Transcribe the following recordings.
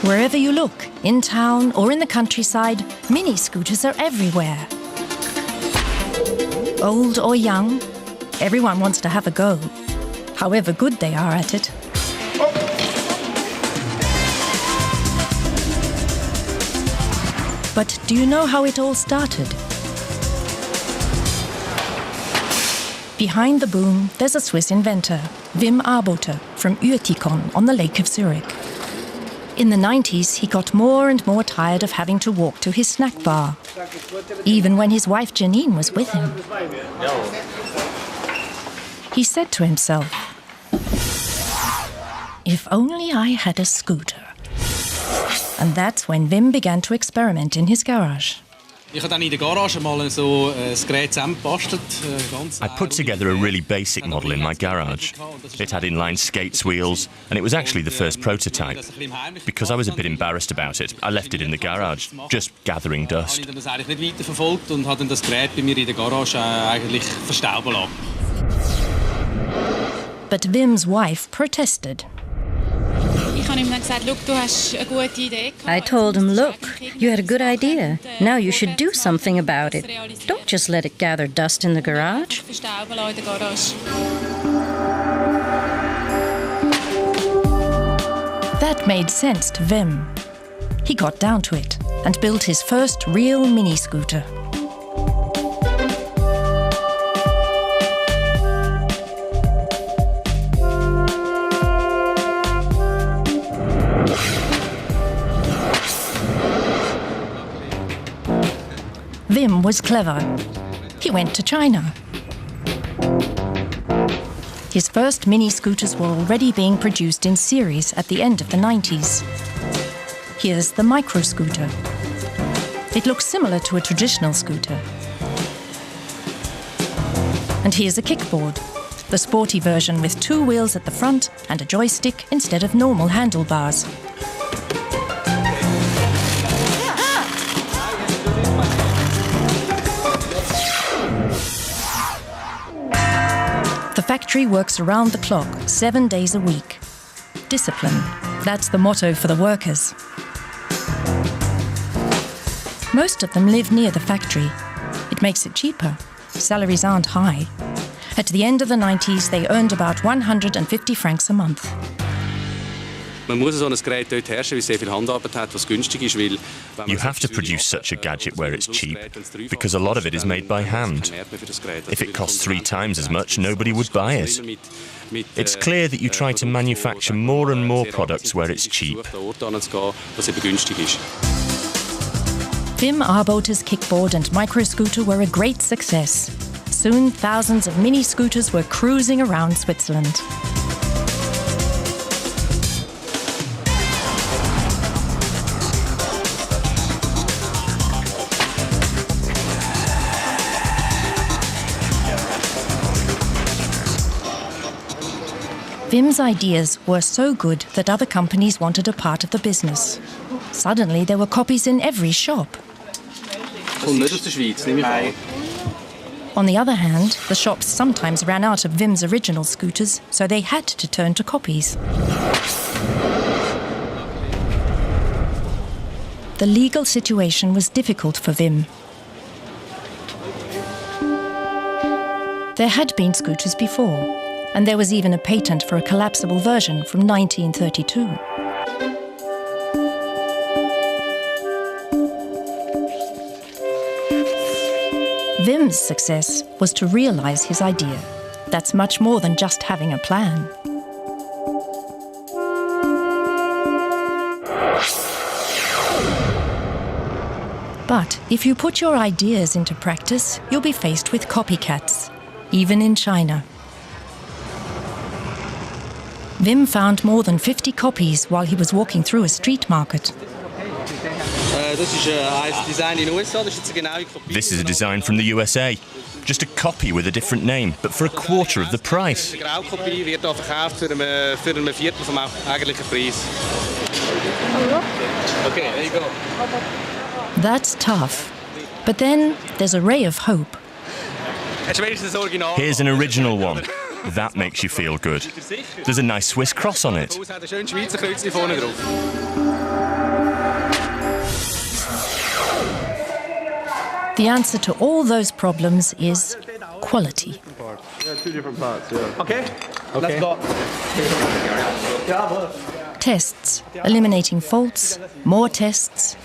Wherever you look, in town or in the countryside, mini scooters are everywhere. Old or young, everyone wants to have a go, however good they are at it. But do you know how it all started? Behind the boom, there's a Swiss inventor, Wim Arbeiter, from Uetikon on the Lake of Zurich. In the 90s, he got more and more tired of having to walk to his snack bar, even when his wife Janine was with him. He said to himself, "If only I had a scooter." And that's when Wim began to experiment in his garage. Ich habe dann in der Garage mal so ein Gerät zusammengebastelt. I put together a really basic model in my garage. It had inline skates wheels, and it was actually the first prototype. Because I was a bit embarrassed about it, I left it in the garage, just gathering dust. Ich habe das eigentlich nicht weiterverfolgt und habe dann das Gerät bei mir in der Garage eigentlich verstauben lassen. But Wim's wife protested. I told him, look, you had a good idea. Now you should do something about it. Don't just let it gather dust in the garage. That made sense to Wim. He got down to it and built his first real mini scooter. Wim was clever. He went to China. His first mini scooters were already being produced in series at the end of the 90s. Here's the micro scooter. It looks similar to a traditional scooter. And here's a kickboard, the sporty version with 2 wheels at the front and a joystick instead of normal handlebars. The factory works around the clock, 7 days a week. Discipline, that's the motto for the workers. Most of them live near the factory. It makes it cheaper. Salaries aren't high. At the end of the 90s, they earned about 150 francs a month. You have to produce such a gadget where it's cheap, because a lot of it is made by hand. If it costs 3 times as much, nobody would buy it. It's clear that you try to manufacture more and more products where it's cheap. Wim Arbeiter's kickboard and micro scooter were a great success. Soon, thousands of mini scooters were cruising around Switzerland. Wim's ideas were so good that other companies wanted a part of the business. Suddenly, there were copies in every shop. On the other hand, the shops sometimes ran out of Wim's original scooters, so they had to turn to copies. The legal situation was difficult for Wim. There had been scooters before, and there was even a patent for a collapsible version from 1932. Wim's success was to realize his idea. That's much more than just having a plan. But if you put your ideas into practice, you'll be faced with copycats, even in China. Wim found more than 50 copies while he was walking through a street market. This is a design from the USA. Just a copy with a different name, but for a quarter of the price. Okay, there you go. That's tough. But then there's a ray of hope. Here's an original one. That makes you feel good. There's a nice Swiss cross on it. The answer to all those problems is quality. Yeah, 2 different parts, yeah. Okay, let's go. Tests, eliminating faults, more tests.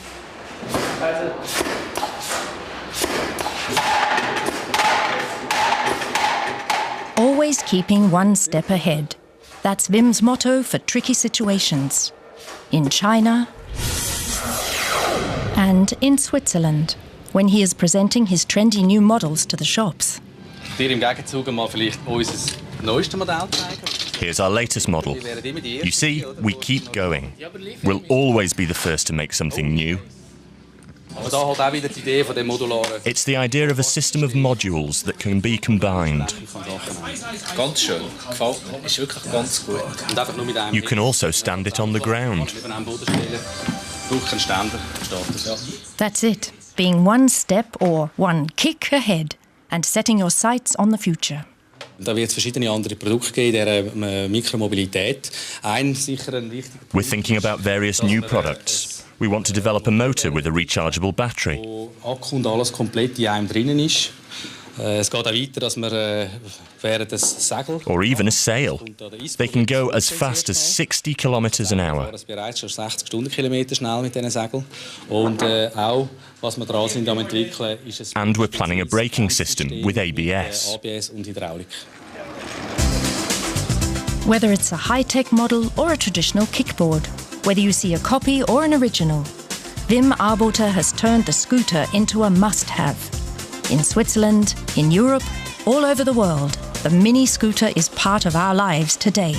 Always keeping one step ahead. That's Wim's motto for tricky situations. In China and in Switzerland, when he is presenting his trendy new models to the shops. Dir im Gegenzug mal vielleicht unser neuestes Modell zeigen. Here's our latest model. You see, we keep going. We'll always be the first to make something new. Aber da halt auch wieder die Idee von dem modularen. It's the idea of a system of modules that can be combined. Ganz schön. Gefällt mir. Ist wirklich ganz gut. Und einfach nur mit einem. You can also stand it on the ground. Neben einem Boden stellen. Braucht keinen Ständer. Steht das, ja. That's it, being one step or one kick ahead and setting your sights on the future. Da wird es verschiedene andere Produkte geben in dieser Mikromobilität. Ein sicher ein wichtiger Punkt. We're thinking about various new products. We want to develop a motor with a rechargeable battery. Wo Akku und alles komplett in einem drinnen ist. Es geht auch weiter, dass wir während des Segel Or even a sail. They can go as fast as 60 kilometers an hour. Das bereits schon 60 Stundenkilometer schnell mit diesen Segeln. Und auch, was wir dran sind am entwickeln, ist es. And we're planning a braking system with ABS. ABS und Hydraulik. Whether it's a high-tech model or a traditional kickboard, whether you see a copy or an original, Wim Arboter has turned the scooter into a must-have. In Switzerland, in Europe, all over the world, the mini scooter is part of our lives today.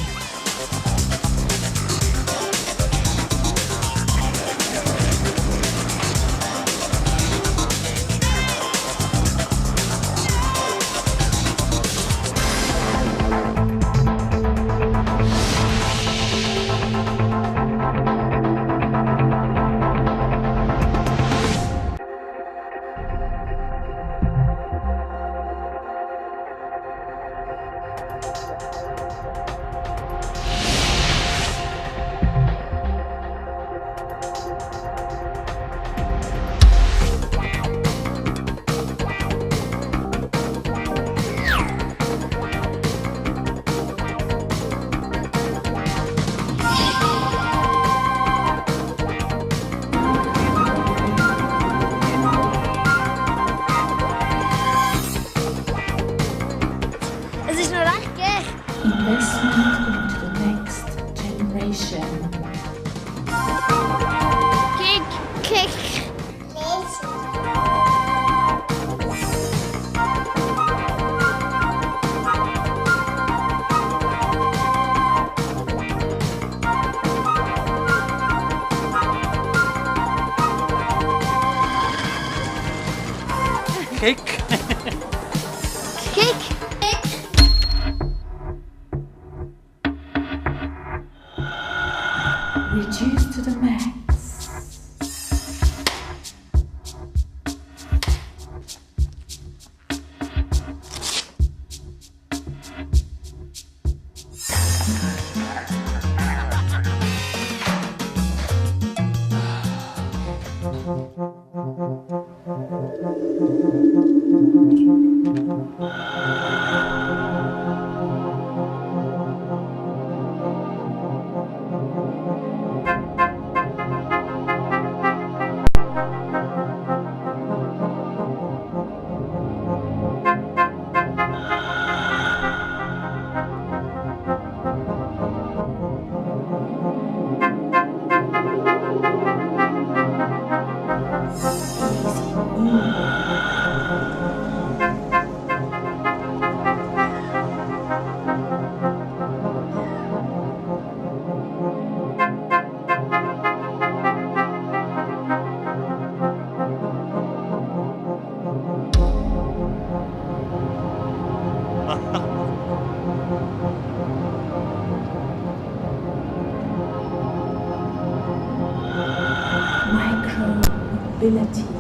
Investment into the next generation. Kick. Reduce to the max. Micro mobility.